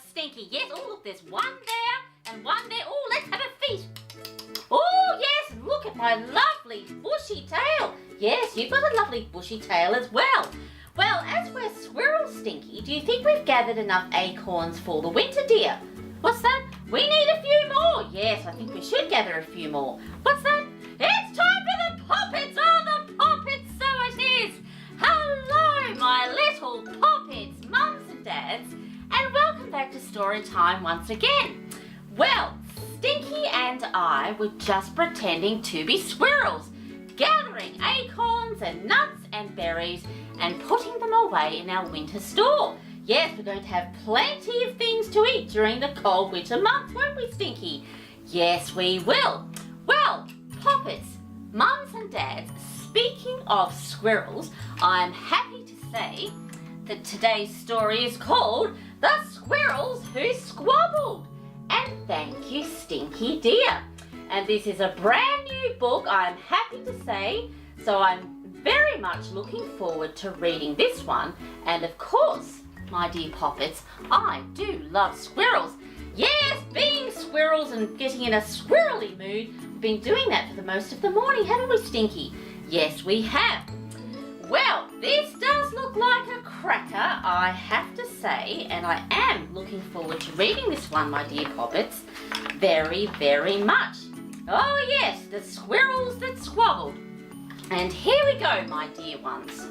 Stinky. Yes, oh look, there's one there and one there. Oh, let's have a feast. Oh yes, look at my lovely bushy tail. Yes, you've got a lovely bushy tail as well. Well, as we're squirrels, Stinky, do you think we've gathered enough acorns for the winter, dear? What's that? We need a few more. Yes, I think we should gather a few more. What's that? It's time for the poppets. Oh, the poppets, so it is. Hello, my little poppets, mums and dads, and welcome back to story time once again. Well, Stinky and I were just pretending to be squirrels, gathering acorns and nuts and berries and putting them away in our winter store. Yes, we're going to have plenty of things to eat during the cold winter months, won't we, Stinky? Yes, we will. Well, poppets, mums and dads, speaking of squirrels, I'm happy to say that today's story is called The Squirrels Who Squabbled. And thank you, Stinky dear. And this is a brand new book, I'm happy to say, so I'm very much looking forward to reading this one. And of course, my dear poppets, I do love squirrels. Yes, being squirrels and getting in a squirrely mood. We've been doing that for the most of the morning, haven't we, Stinky? Yes, we have. Well, this does look like a cracker, I have to say, and I am looking forward to reading this one, my dear poppets, very, very much. Oh yes, the squirrels that squabbled. And here we go, my dear ones.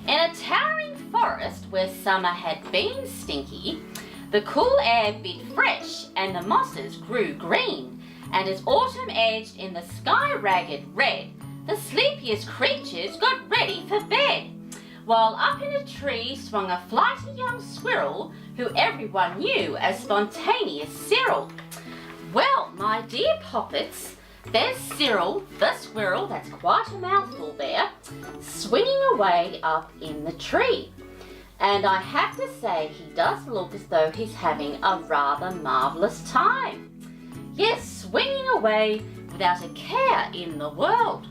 In a towering forest where summer had been, Stinky, the cool air bit fresh and the mosses grew green, and as autumn edged in the sky ragged red, the sleepiest creatures got ready for bed, while up in a tree swung a flighty young squirrel who everyone knew as spontaneous Cyril. Well, my dear poppets, there's Cyril the squirrel, that's quite a mouthful there, swinging away up in the tree. And I have to say he does look as though he's having a rather marvellous time. Yes, swinging away without a care in the world.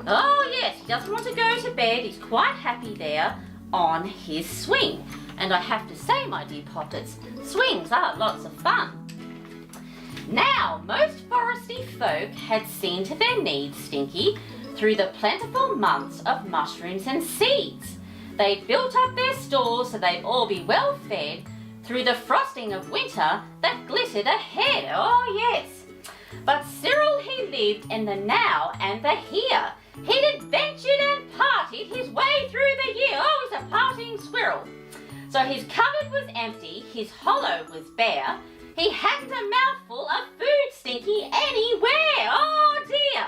Oh yes, he doesn't want to go to bed, he's quite happy there on his swing. And I have to say, my dear poppets, swings are lots of fun. Now, most foresty folk had seen to their needs, Stinky, through the plentiful months of mushrooms and seeds. They'd built up their stores so they'd all be well fed through the frosting of winter that glittered ahead. Oh yes. But Cyril, he lived in the now and the here. He'd adventured and partied his way through the year. Oh, he's a partying squirrel. So his cupboard was empty, his hollow was bare. He hadn't a mouthful of food, Stinky, anywhere. Oh dear.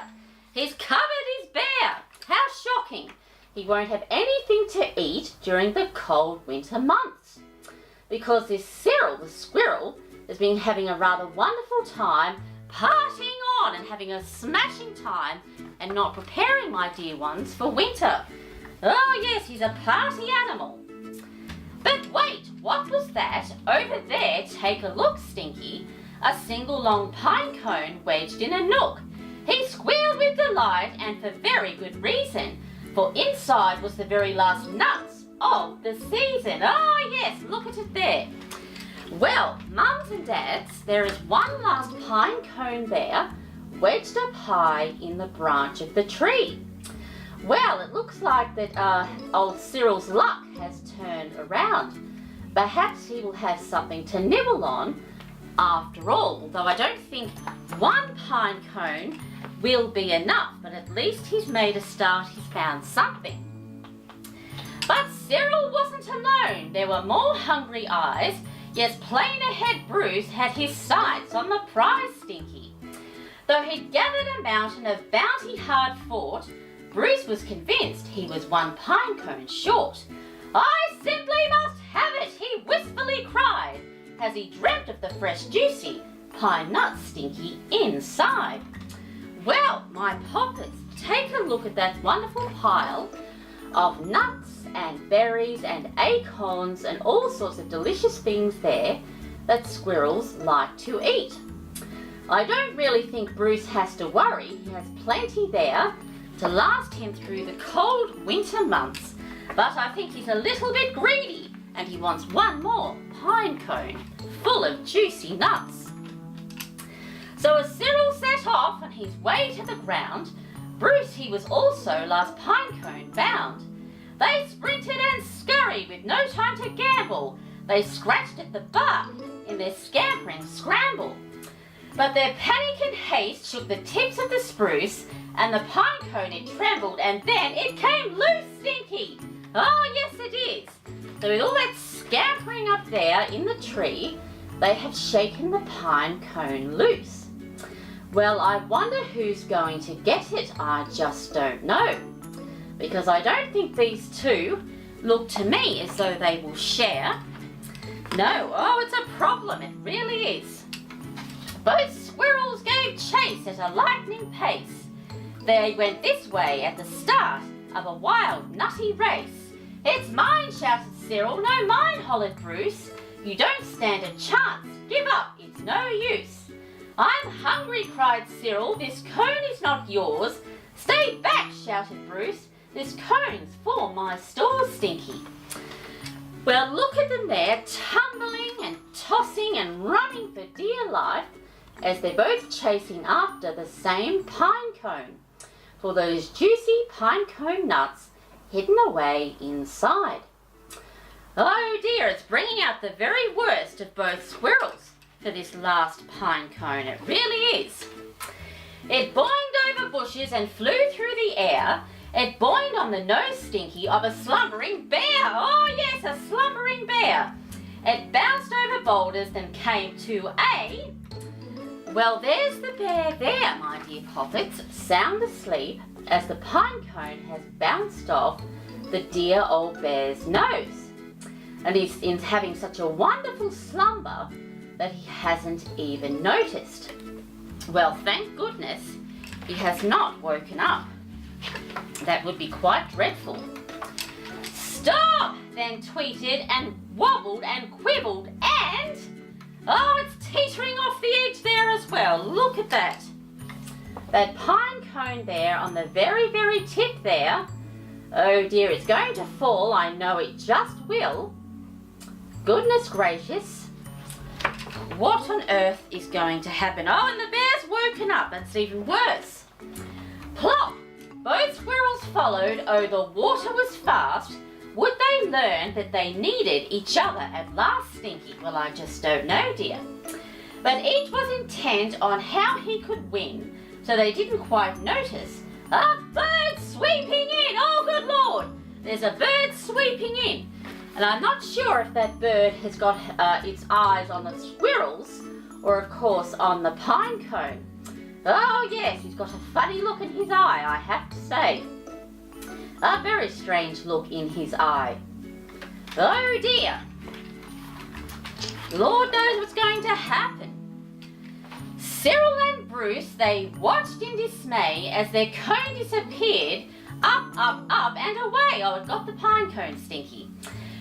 His cupboard is bare. How shocking. He won't have anything to eat during the cold winter months. Because this Cyril, the squirrel, has been having a rather wonderful time partying on and having a smashing time and not preparing, my dear ones, for winter. Oh yes, he's a party animal. But wait, what was that? Over there, take a look, Stinky. A single long pine cone wedged in a nook. He squealed with delight, and for very good reason, for inside was the very last nuts of the season. Oh yes, look at it there. Well, mums and dads, there is one last pine cone there, wedged up high in the branch of the tree. Well, it looks like that old Cyril's luck has turned around. Perhaps he will have something to nibble on after all, although I don't think one pine cone will be enough, but at least he's made a start, he's found something. But Cyril wasn't alone. There were more hungry eyes. Yes, plain ahead Bruce had his sights on the prize, Stinky. Though he'd gathered a mountain of bounty hard fought, Bruce was convinced he was one pine cone short. I simply must have it, he wistfully cried, as he dreamt of the fresh juicy pine nuts, Stinky, inside. Well, my poppets, take a look at that wonderful pile of nuts and berries and acorns and all sorts of delicious things there that squirrels like to eat. I don't really think Bruce has to worry. He has plenty there to last him through the cold winter months. But I think he's a little bit greedy and he wants one more pine cone full of juicy nuts. So as Cyril set off on his way to the ground, Bruce, he was also last pine cone bound. They sprinted and scurried with no time to gamble. They scratched at the bark in their scampering scramble. But their panic and haste shook the tips of the spruce, and the pine cone it trembled, and then it came loose, Stinky! Oh yes it is! So with all that scampering up there in the tree, they had shaken the pine cone loose. Well, I wonder who's going to get it. I just don't know. Because I don't think these two look to me as though they will share. No, oh, it's a problem. It really is. Both squirrels gave chase at a lightning pace. They went this way at the start of a wild, nutty race. It's mine, shouted Cyril. No, mine, hollered Bruce. You don't stand a chance. Give up. It's no use. I'm hungry, cried Cyril. This cone is not yours. Stay back, shouted Bruce. This cone's for my store, Stinky. Well, look at them there, tumbling and tossing and running for dear life as they're both chasing after the same pine cone for those juicy pine cone nuts hidden away inside. Oh dear, it's bringing out the very worst of both squirrels for this last pine cone. It really is. It boinged over bushes and flew through the air. It boinged on the nose, Stinky, of a slumbering bear. Oh yes, a slumbering bear. It bounced over boulders, then came to a... Well, there's the bear there, my dear poppets, sound asleep as the pine cone has bounced off the dear old bear's nose. And he's having such a wonderful slumber that he hasn't even noticed. Well, thank goodness he has not woken up. That would be quite dreadful. Stop! Then tweeted and wobbled and quibbled and... Oh, it's teetering off the edge there as well. Look at that. That pine cone there on the very, very tip there. Oh dear, it's going to fall. I know it just will. Goodness gracious. What on earth is going to happen? Oh, and the bear's woken up. That's even worse. Plop! Both squirrels followed. Oh, the water was fast. Would they learn that they needed each other at last, Stinky? Well, I just don't know, dear. But each was intent on how he could win, so they didn't quite notice. A bird sweeping in! Oh, good Lord! There's a bird sweeping in. And I'm not sure if that bird has got its eyes on the squirrels or, of course, on the pine cone. Oh, yes, he's got a funny look in his eye, I have to say. A very strange look in his eye. Oh, dear. Lord knows what's going to happen. Cyril and Bruce, they watched in dismay as their cone disappeared. Up, up, up, and away. Oh, it got the pine cone, Stinky.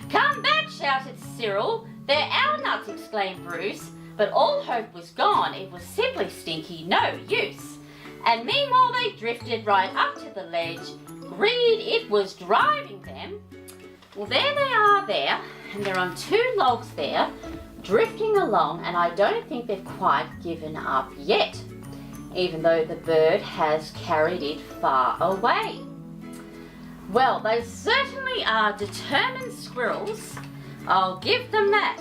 Come back, shouted Cyril. They're our nuts, exclaimed Bruce. But all hope was gone. It was simply, Stinky, no use. And meanwhile they drifted right up to the ledge. Greed, it was driving them. Well, there they are there, and they're on two logs there, drifting along, and I don't think they've quite given up yet, even though the bird has carried it far away. Well, they certainly are determined squirrels. I'll give them that.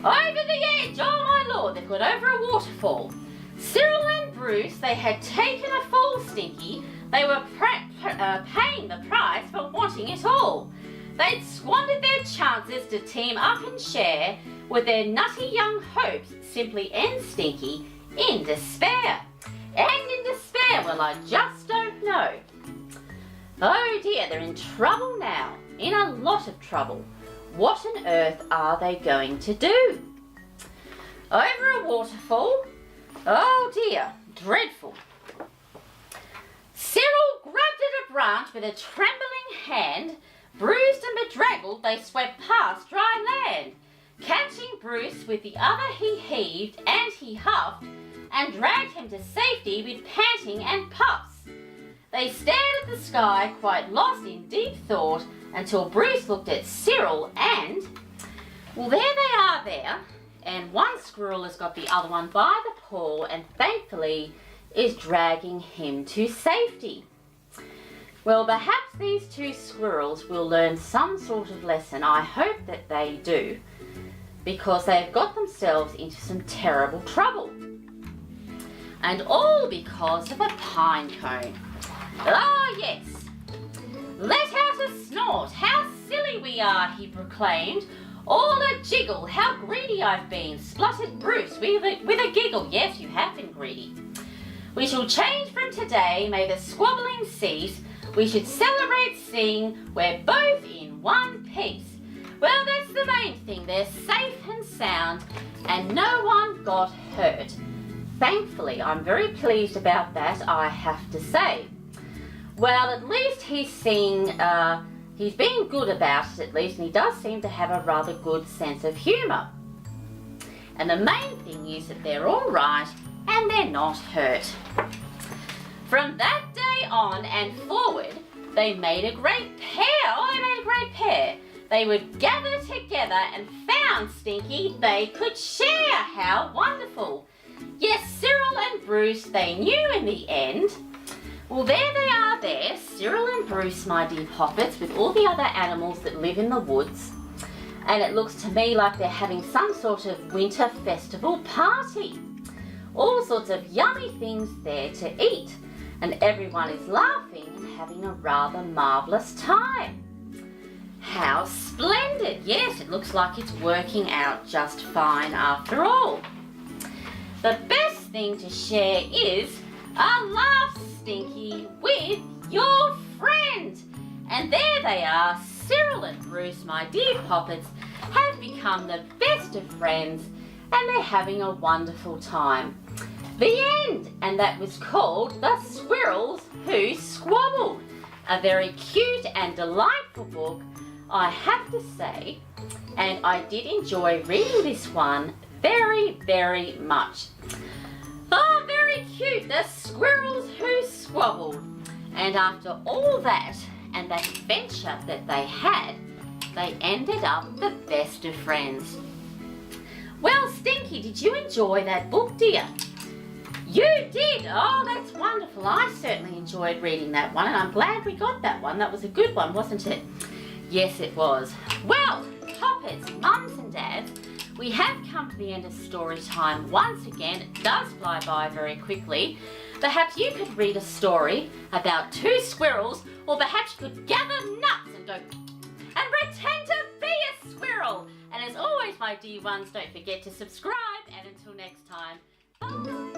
Over the edge, oh my lord, they've got over a waterfall. Cyril and Bruce, they had taken a fall, Stinky. They were paying the price for wanting it all. They'd squandered their chances to team up and share, with their nutty young hopes simply end, Stinky, in despair. And in despair, well, I just don't know. Oh dear, they're in trouble now, in a lot of trouble. What on earth are they going to do? Over a waterfall? Oh dear, dreadful. Cyril grabbed at a branch with a trembling hand. Bruised and bedraggled, they swept past dry land. Catching Bruce with the other, he heaved and he huffed and dragged him to safety with panting and puffs. They stared at the sky, quite lost in deep thought, until Bruce looked at Cyril and... Well, there they are there, and one squirrel has got the other one by the paw and thankfully is dragging him to safety. Well, perhaps these two squirrels will learn some sort of lesson. I hope that they do, because they've got themselves into some terrible trouble. And all because of a pine cone. Ah, yes. Let out a snort. How silly we are, he proclaimed. All a jiggle. How greedy I've been, spluttered Bruce with a giggle. Yes, you have been greedy. We shall change from today. May the squabbling cease. We should celebrate, sing. We're both in one piece. Well, that's the main thing. They're safe and sound and no one got hurt. Thankfully, I'm very pleased about that, I have to say. Well, at least he's being good about it at least, and he does seem to have a rather good sense of humour. And the main thing is that they're all right and they're not hurt. From that day on and forward, they made a great pair. Oh, they made a great pair. They would gather together and found, Stinky, they could share. How wonderful. Yes, Cyril and Bruce, they knew in the end. Well, there they are there, Cyril and Bruce, my dear poppets, with all the other animals that live in the woods. And it looks to me like they're having some sort of winter festival party. All sorts of yummy things there to eat. And everyone is laughing and having a rather marvellous time. How splendid! Yes, it looks like it's working out just fine after all. The best thing to share is a laugh, Stinky, with your friend. And there they are, Cyril and Bruce, my dear poppets, have become the best of friends and they're having a wonderful time. The end! And that was called The Squirrels Who Squabbled. A very cute and delightful book, I have to say, and I did enjoy reading this one very, very much. Oh, very cute, The Squirrels Who Squabbled. And after all that and that adventure that they had, they ended up the best of friends. Well, Stinky, did you enjoy that book, dear? You did? Oh, that's wonderful. I certainly enjoyed reading that one, and I'm glad we got that one. That was a good one, wasn't it? Yes, it was. Well, poppets, mums and dads, we have come to the end of story time once again. It does fly by very quickly. Perhaps you could read a story about two squirrels, or perhaps you could gather nuts and go and pretend to be a squirrel. And as always, my dear ones, don't forget to subscribe, and until next time, bye.